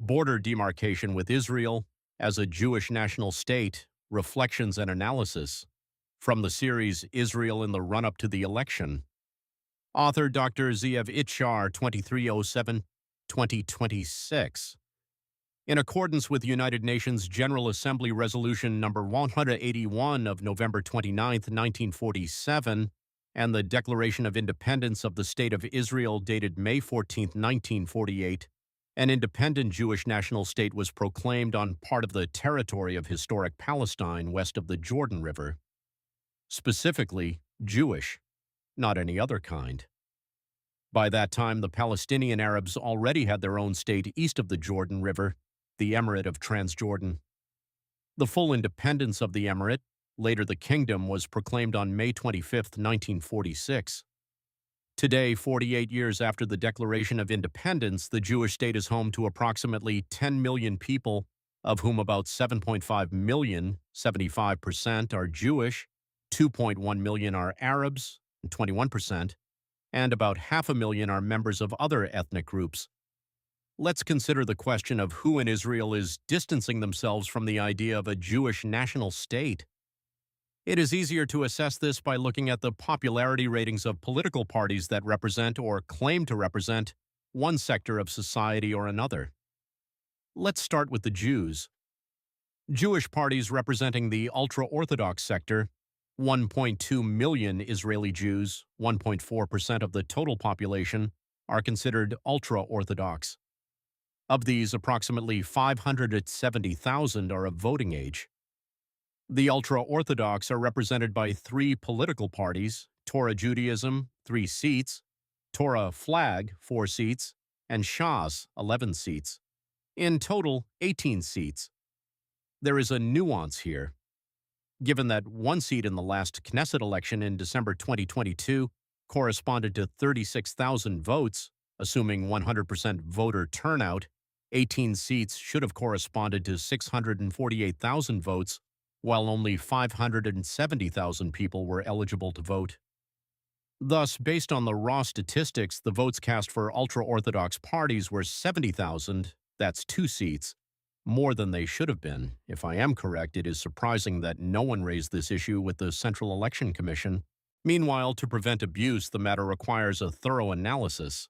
Border Demarcation with Israel as a Jewish National State, Reflections and Analysis, from the series Israel in the Run-Up to the Election. Author Dr. Zeev Izhar, 2307-2026. In accordance with United Nations General Assembly Resolution No. 181 of November 29, 1947, and the Declaration of Independence of the State of Israel dated May 14, 1948, an independent Jewish national state was proclaimed on part of the territory of historic Palestine west of the Jordan River. Specifically, Jewish, not any other kind. By that time, the Palestinian Arabs already had their own state east of the Jordan River, the Emirate of Transjordan. The full independence of the Emirate, later the Kingdom, was proclaimed on May 25, 1946. Today, 48 years after the Declaration of Independence, the Jewish state is home to approximately 10 million people, of whom about 7.5 million, 75%, are Jewish, 2.1 million are Arabs, 21%, and about 500,000 are members of other ethnic groups. Let's consider the question of who in Israel is distancing themselves from the idea of a Jewish national state. It is easier to assess this by looking at the popularity ratings of political parties that represent or claim to represent one sector of society or another. Let's start with the Jews. Jewish parties representing the ultra-Orthodox sector, 1.2 million Israeli Jews, 1.4% of the total population, are considered ultra-Orthodox. Of these, approximately 570,000 are of voting age. The ultra-Orthodox are represented by three political parties: Torah Judaism, 3 seats; Torah Flag, 4 seats; and Shas, 11 seats. In total, 18 seats. There is a nuance here. Given that 1 seat in the last Knesset election in December 2022 corresponded to 36,000 votes, assuming 100% voter turnout, 18 seats should have corresponded to 648,000 votes, while only 570,000 people were eligible to vote. Thus, based on the raw statistics, the votes cast for ultra-Orthodox parties were 70,000, that's 2 seats, more than they should have been. If I am correct, it is surprising that no one raised this issue with the Central Election Commission. Meanwhile, to prevent abuse, the matter requires a thorough analysis.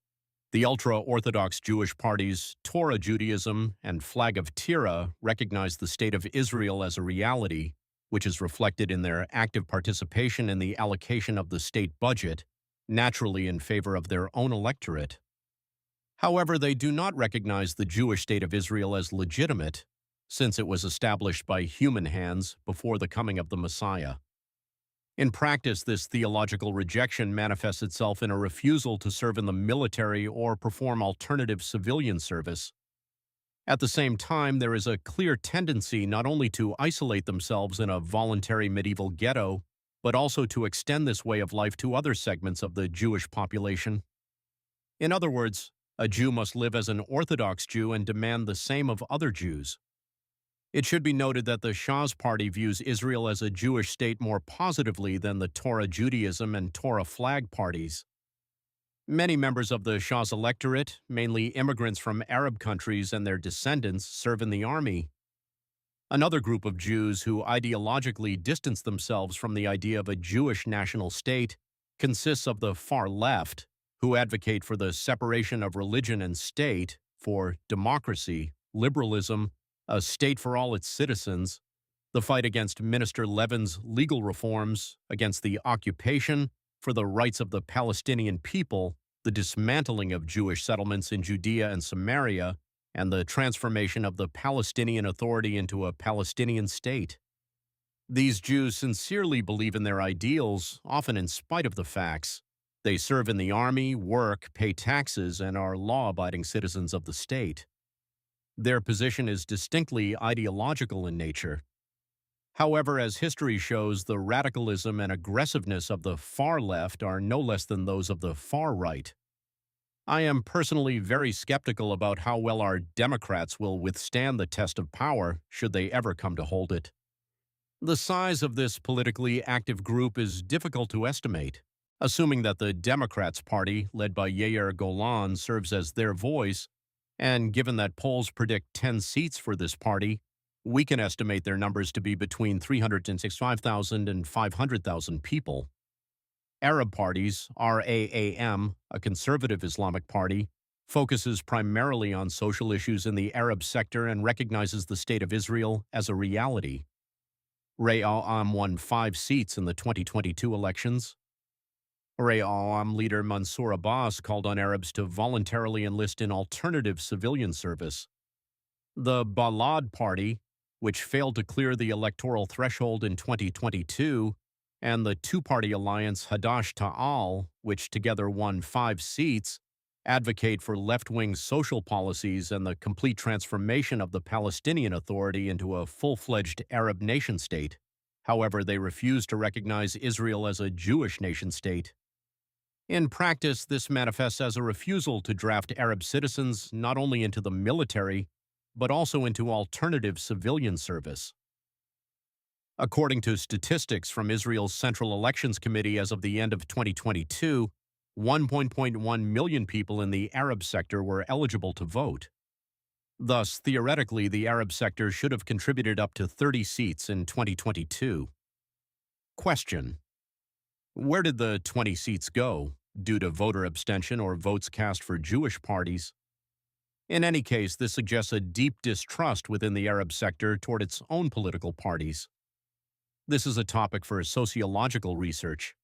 The ultra-Orthodox Jewish parties Torah Judaism and Flag of Tira recognize the State of Israel as a reality, which is reflected in their active participation in the allocation of the state budget, naturally in favor of their own electorate. However, they do not recognize the Jewish State of Israel as legitimate, since it was established by human hands before the coming of the Messiah. In practice, this theological rejection manifests itself in a refusal to serve in the military or perform alternative civilian service. At the same time, there is a clear tendency not only to isolate themselves in a voluntary medieval ghetto, but also to extend this way of life to other segments of the Jewish population. In other words, a Jew must live as an Orthodox Jew and demand the same of other Jews. It should be noted that the Shas party views Israel as a Jewish state more positively than the Torah Judaism and Torah Flag parties. Many members of the Shas electorate, mainly immigrants from Arab countries and their descendants, serve in the army. Another group of Jews who ideologically distance themselves from the idea of a Jewish national state consists of the far left, who advocate for the separation of religion and state, for democracy, liberalism, a state for all its citizens, the fight against Minister Levin's legal reforms, against the occupation, for the rights of the Palestinian people, the dismantling of Jewish settlements in Judea and Samaria, and the transformation of the Palestinian Authority into a Palestinian state. These Jews sincerely believe in their ideals, often in spite of the facts. They serve in the army, work, pay taxes, and are law-abiding citizens of the state. Their position is distinctly ideological in nature. However, as history shows, the radicalism and aggressiveness of the far left are no less than those of the far right. I am personally very skeptical about how well our Democrats will withstand the test of power, should they ever come to hold it. The size of this politically active group is difficult to estimate. Assuming that the Democrats' party, led by Yair Golan, serves as their voice, And given that polls predict 10 seats for this party, we can estimate their numbers to be between 365,000 and 500,000 people. Arab parties, RAAM, a conservative Islamic party, focuses primarily on social issues in the Arab sector and recognizes the State of Israel as a reality. Ra'am won 5 seats in the 2022 elections. Ra'am leader Mansour Abbas called on Arabs to voluntarily enlist in alternative civilian service. The Balad Party, which failed to clear the electoral threshold in 2022, and the two-party alliance Hadash Ta'al, which together won 5 seats, advocate for left-wing social policies and the complete transformation of the Palestinian Authority into a full-fledged Arab nation-state. However, they refuse to recognize Israel as a Jewish nation-state. In practice, this manifests as a refusal to draft Arab citizens not only into the military, but also into alternative civilian service. According to statistics from Israel's Central Elections Committee as of the end of 2022, 1.1 million people in the Arab sector were eligible to vote. Thus, theoretically, the Arab sector should have contributed up to 30 seats in 2022. Question: where did the 20 seats go, due to voter abstention or votes cast for Jewish parties? In any case, this suggests a deep distrust within the Arab sector toward its own political parties. This is a topic for sociological research.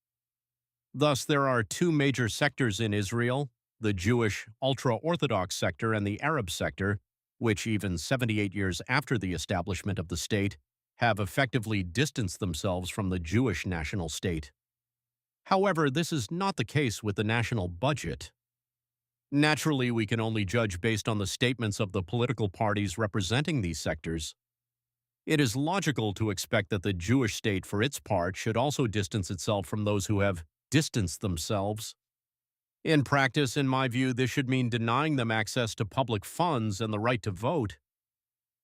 Thus, there are 2 major sectors in Israel, the Jewish ultra-Orthodox sector and the Arab sector, which even 78 years after the establishment of the state, have effectively distanced themselves from the Jewish national state. However, this is not the case with the national budget. Naturally, we can only judge based on the statements of the political parties representing these sectors. It is logical to expect that the Jewish state, for its part, should also distance itself from those who have distanced themselves. In practice, in my view, this should mean denying them access to public funds and the right to vote.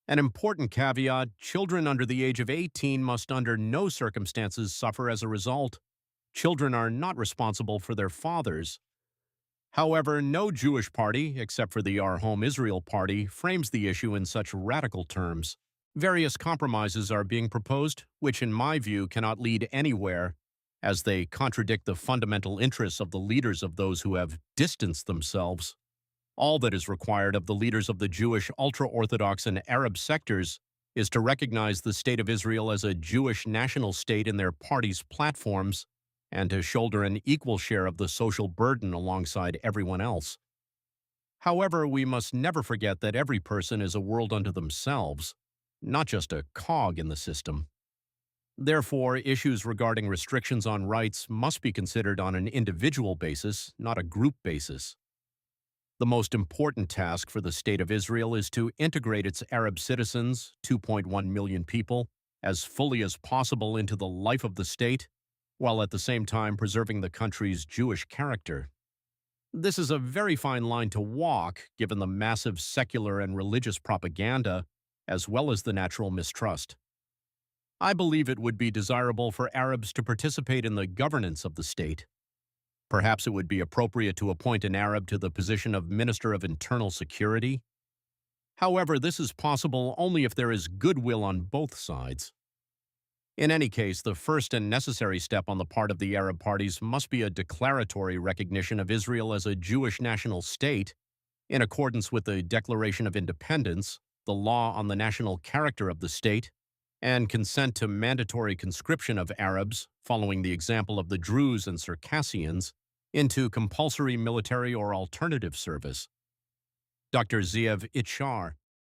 An important caveat: children under the age of 18 must under no circumstances suffer as a result. Children are not responsible for their fathers. However, no Jewish party, except for the Our Home Israel Party, frames the issue in such radical terms. Various compromises are being proposed, which in my view cannot lead anywhere, as they contradict the fundamental interests of the leaders of those who have distanced themselves. All that is required of the leaders of the Jewish ultra-Orthodox and Arab sectors is to recognize the State of Israel as a Jewish national state in their party's platforms and to shoulder an equal share of the social burden alongside everyone else. However, we must never forget that every person is a world unto themselves, not just a cog in the system. Therefore, issues regarding restrictions on rights must be considered on an individual basis, not a group basis. The most important task for the State of Israel is to integrate its Arab citizens, 2.1 million people, as fully as possible into the life of the state, while at the same time preserving the country's Jewish character. This is a very fine line to walk, given the massive secular and religious propaganda, as well as the natural mistrust. I believe it would be desirable for Arabs to participate in the governance of the state. Perhaps it would be appropriate to appoint an Arab to the position of Minister of Internal Security. However, this is possible only if there is goodwill on both sides. In any case, the first and necessary step on the part of the Arab parties must be a declaratory recognition of Israel as a Jewish national state, in accordance with the Declaration of Independence, the law on the national character of the state, and consent to mandatory conscription of Arabs, following the example of the Druze and Circassians, into compulsory military or alternative service. Dr. Zeev, Izhar,